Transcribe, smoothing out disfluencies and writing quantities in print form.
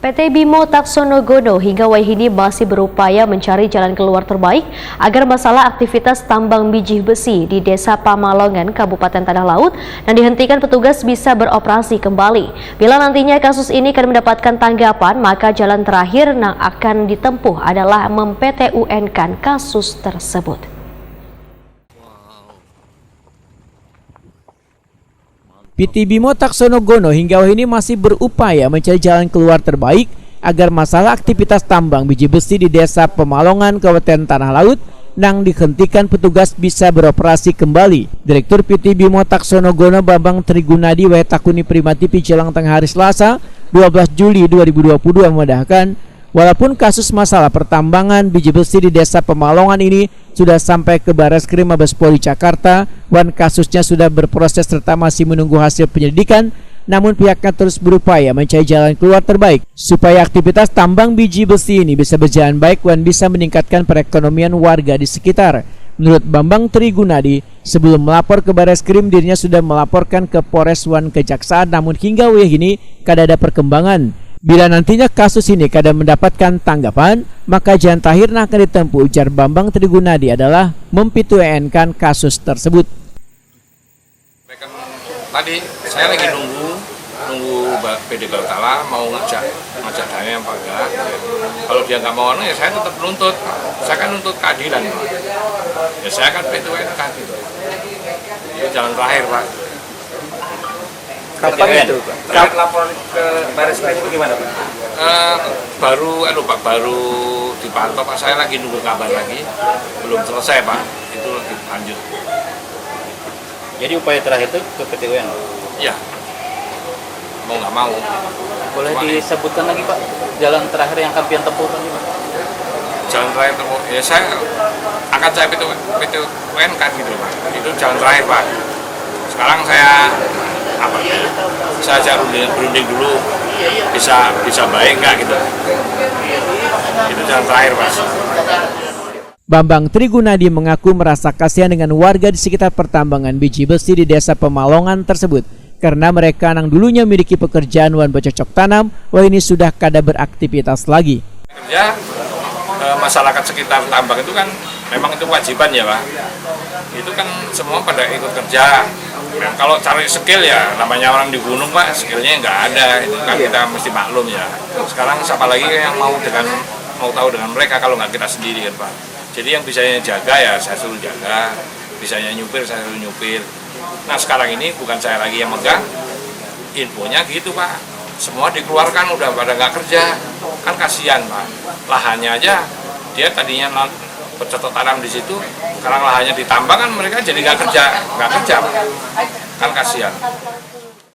PT Bimo Taksonogono hingga wahini masih berupaya mencari jalan keluar terbaik agar masalah aktivitas tambang biji besi di Desa Pamalongan, Kabupaten Tanah Laut dan dihentikan petugas bisa beroperasi kembali. Bila nantinya kasus ini akan mendapatkan tanggapan, maka jalan terakhir yang akan ditempuh adalah mem-PT-UN-kan kasus tersebut. PT Bimo Taksonogono hingga ini masih berupaya mencari jalan keluar terbaik agar masalah aktivitas tambang biji besi di Desa Pamalongan, Kabupaten Tanah Laut nang dihentikan petugas bisa beroperasi kembali. Direktur PT Bimo Taksonogono Bambang Trigunadi Wetakuni Prima TV Jelang Tengah hari Selasa 12 Juli 2022 memandahkan walaupun kasus masalah pertambangan biji besi di Desa Pamalongan ini sudah sampai ke Bareskrim Mabes Polri Jakarta, dan kasusnya sudah berproses serta masih menunggu hasil penyelidikan, namun pihaknya terus berupaya mencari jalan keluar terbaik supaya aktivitas tambang biji besi ini bisa berjalan baik dan bisa meningkatkan perekonomian warga di sekitar. Menurut Bambang Trigunadi, sebelum melapor ke Bareskrim dirinya sudah melaporkan ke Polres dan Kejaksaan, namun hingga ini kada ada perkembangan. Bila nantinya kasus ini kadang mendapatkan tanggapan, maka jalan terakhir yang akan ditempuh, ujar Bambang Trigunadi, adalah mem-PT-UN-kan kasus tersebut. Tadi saya lagi nunggu PD Kaltala mau ngajak dana apa enggak. Kalau dia nggak mau, ya saya tetap nuntut. Saya kan nuntut keadilan, Pak. Ya saya kan PT-UN-kan gitu. Itu jalan terakhir, Pak. Kapan itu, Pak? Saat laporan ke Bareskrim itu gimana, Pak? Baru dipantau, Pak. Saya lagi nunggu kabar lagi. Belum selesai, Pak. Itu lagi lanjut. Jadi upaya terakhir itu ke PT-UN? Ya. Mau nggak mau. Boleh disebutkan lagi, Pak, jalan terakhir yang akan pian tempuh? Jalan terakhir tempuh, ya saya akan saya PT-UN kan gitu, Pak. Itu jalan terakhir, Pak. Sekarang saya ajak berunding dulu, bisa baik nggak gitu. Itu jalan terakhir, Pak. Bambang Trigunadi mengaku merasa kasihan dengan warga di sekitar pertambangan biji besi di Desa Pamalongan tersebut karena mereka yang dulunya memiliki pekerjaan dan bercocok tanam, ini sudah kada beraktivitas lagi. Ya, masyarakat sekitar tambang itu kan memang itu kewajiban ya, Pak. Itu kan semua pada ikut kerja. Nah, kalau cari skill ya namanya orang di gunung, Pak, skillnya nggak ada. Itu kan kita mesti maklum ya. Sekarang siapa lagi yang mau tahu dengan mereka kalau nggak kita sendiri kan, Pak. Jadi yang bisanya jaga ya saya suruh jaga, bisanya nyupir saya suruh nyupir. Nah sekarang ini bukan saya lagi yang megang, infonya gitu, Pak. Semua dikeluarkan udah pada nggak kerja, kan kasihan, Pak. Lahannya aja dia tadinya bercocok tanam di situ, sekarang lahannya ditambang kan mereka jadi nggak kerja, Pak. Kan kasihan.